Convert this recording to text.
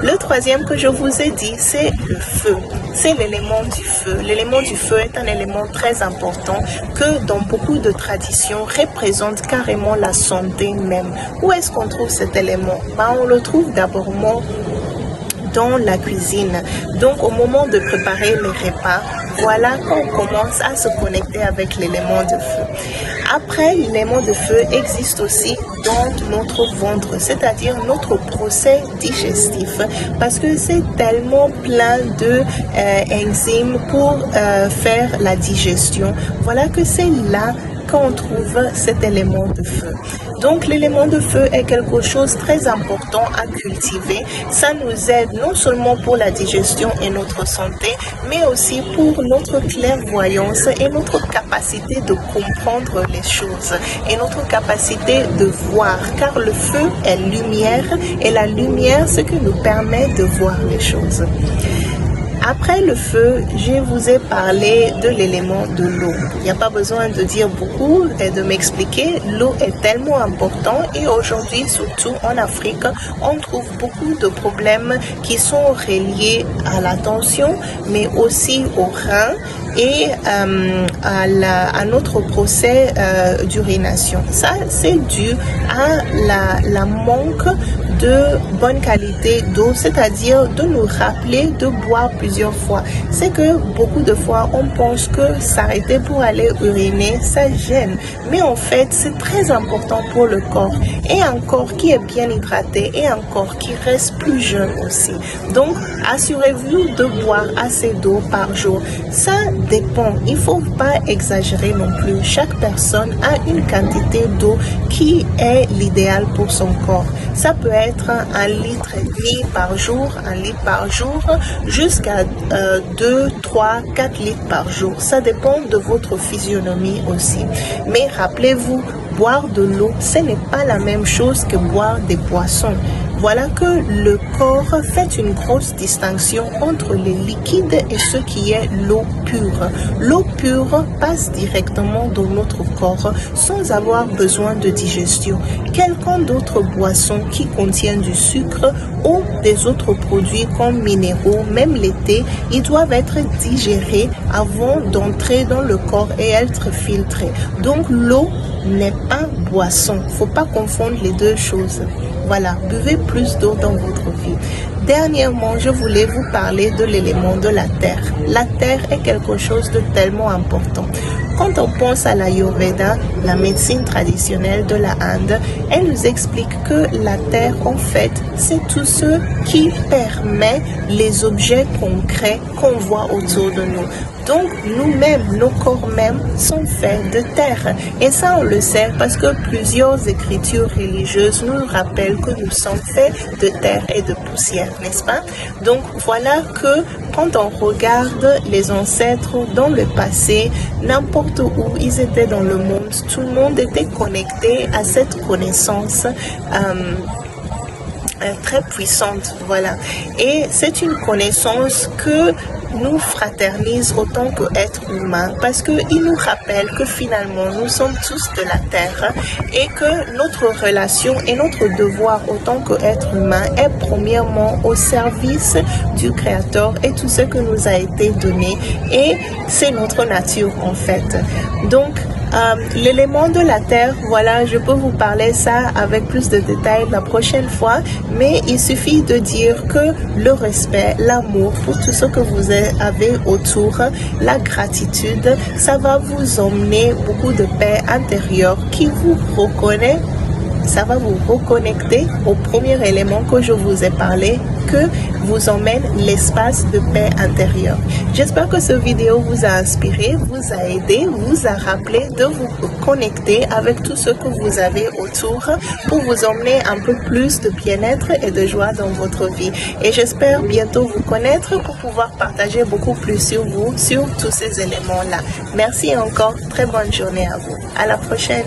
Le troisième que je vous ai dit, c'est le feu. C'est l'élément du feu. L'élément du feu est un élément très important que dans beaucoup de traditions représente carrément la santé même. Où est-ce qu'on trouve cet élément? On le trouve d'abord dans la cuisine. Donc au moment de préparer les repas, voilà qu'on commence à se connecter avec l'élément de feu. Après, l'élément de feu existe aussi dans notre ventre, c'est-à-dire notre procès digestif, parce que c'est tellement plein de enzymes pour faire la digestion. Voilà que c'est là qu'on trouve cet élément de feu. Donc l'élément de feu est quelque chose de très important à cultiver. Ça nous aide non seulement pour la digestion et notre santé, mais aussi pour notre clairvoyance et notre capacité de comprendre les choses et notre capacité de voir, car le feu est lumière et la lumière, c'est ce qui nous permet de voir les choses. Après le feu, je vous ai parlé de l'élément de l'eau. Il n'y a pas besoin de dire beaucoup et de m'expliquer. L'eau est tellement importante et aujourd'hui, surtout en Afrique, on trouve beaucoup de problèmes qui sont reliés à la tension, mais aussi aux reins et à notre procès d'urination. Ça, c'est dû à la manque de bonne qualité d'eau, c'est-à-dire de nous rappeler de boire plusieurs fois. C'est que beaucoup de fois, on pense que s'arrêter pour aller uriner, ça gêne. Mais en fait, c'est très important pour le corps. Et un corps qui est bien hydraté et un corps qui reste plus jeune aussi. Donc, assurez-vous de boire assez d'eau par jour. Ça dépend. Il ne faut pas exagérer non plus. Chaque personne a une quantité d'eau qui est l'idéal pour son corps. Ça peut être 1,5 litre par jour, 1 litre par jour, jusqu'à 2, 3, 4 litres par jour. Ça dépend de votre physionomie aussi. Mais rappelez-vous, boire de l'eau, ce n'est pas la même chose que boire des boissons. Voilà que le corps fait une grosse distinction entre les liquides et ce qui est l'eau pure. L'eau pure passe directement dans notre corps sans avoir besoin de digestion. Quelqu'un d'autres boissons qui contiennent du sucre ou des autres produits comme minéraux, même les thés, ils doivent être digérés avant d'entrer dans le corps et être filtrés. Donc l'eau n'est pas boisson. Faut pas confondre les deux choses. Voilà, buvez plus d'eau dans votre vie. Dernièrement, je voulais vous parler de l'élément de la terre. La terre est quelque chose de tellement important. Quand on pense à l'Ayurveda, la médecine traditionnelle de la Inde, elle nous explique que la terre, en fait, c'est tout ce qui permet les objets concrets qu'on voit autour de nous. Donc, nous-mêmes, nos corps mêmes sont faits de terre. Et ça, on le sait parce que plusieurs écritures religieuses nous rappellent que nous sommes faits de terre et de poussière, n'est-ce pas? Donc, voilà que quand on regarde les ancêtres dans le passé, n'importe où ils étaient dans le monde, tout le monde était connecté à cette connaissance très puissante, voilà. Et c'est une connaissance que nous fraternise autant qu'être humain parce qu'il nous rappelle que finalement nous sommes tous de la terre et que notre relation et notre devoir autant qu'être humain est premièrement au service du Créateur et tout ce que nous a été donné et c'est notre nature en fait. Donc l'élément de la terre, voilà, je peux vous parler ça avec plus de détails la prochaine fois, mais il suffit de dire que le respect, l'amour pour tout ce que vous avez autour, la gratitude, ça va vous emmener beaucoup de paix intérieure qui vous reconnaît. Ça va vous reconnecter au premier élément que je vous ai parlé, que vous emmène l'espace de paix intérieure. J'espère que cette vidéo vous a inspiré, vous a aidé, vous a rappelé de vous connecter avec tout ce que vous avez autour pour vous emmener un peu plus de bien-être et de joie dans votre vie. Et j'espère bientôt vous connaître pour pouvoir partager beaucoup plus sur vous, sur tous ces éléments-là. Merci encore, très bonne journée à vous. À la prochaine.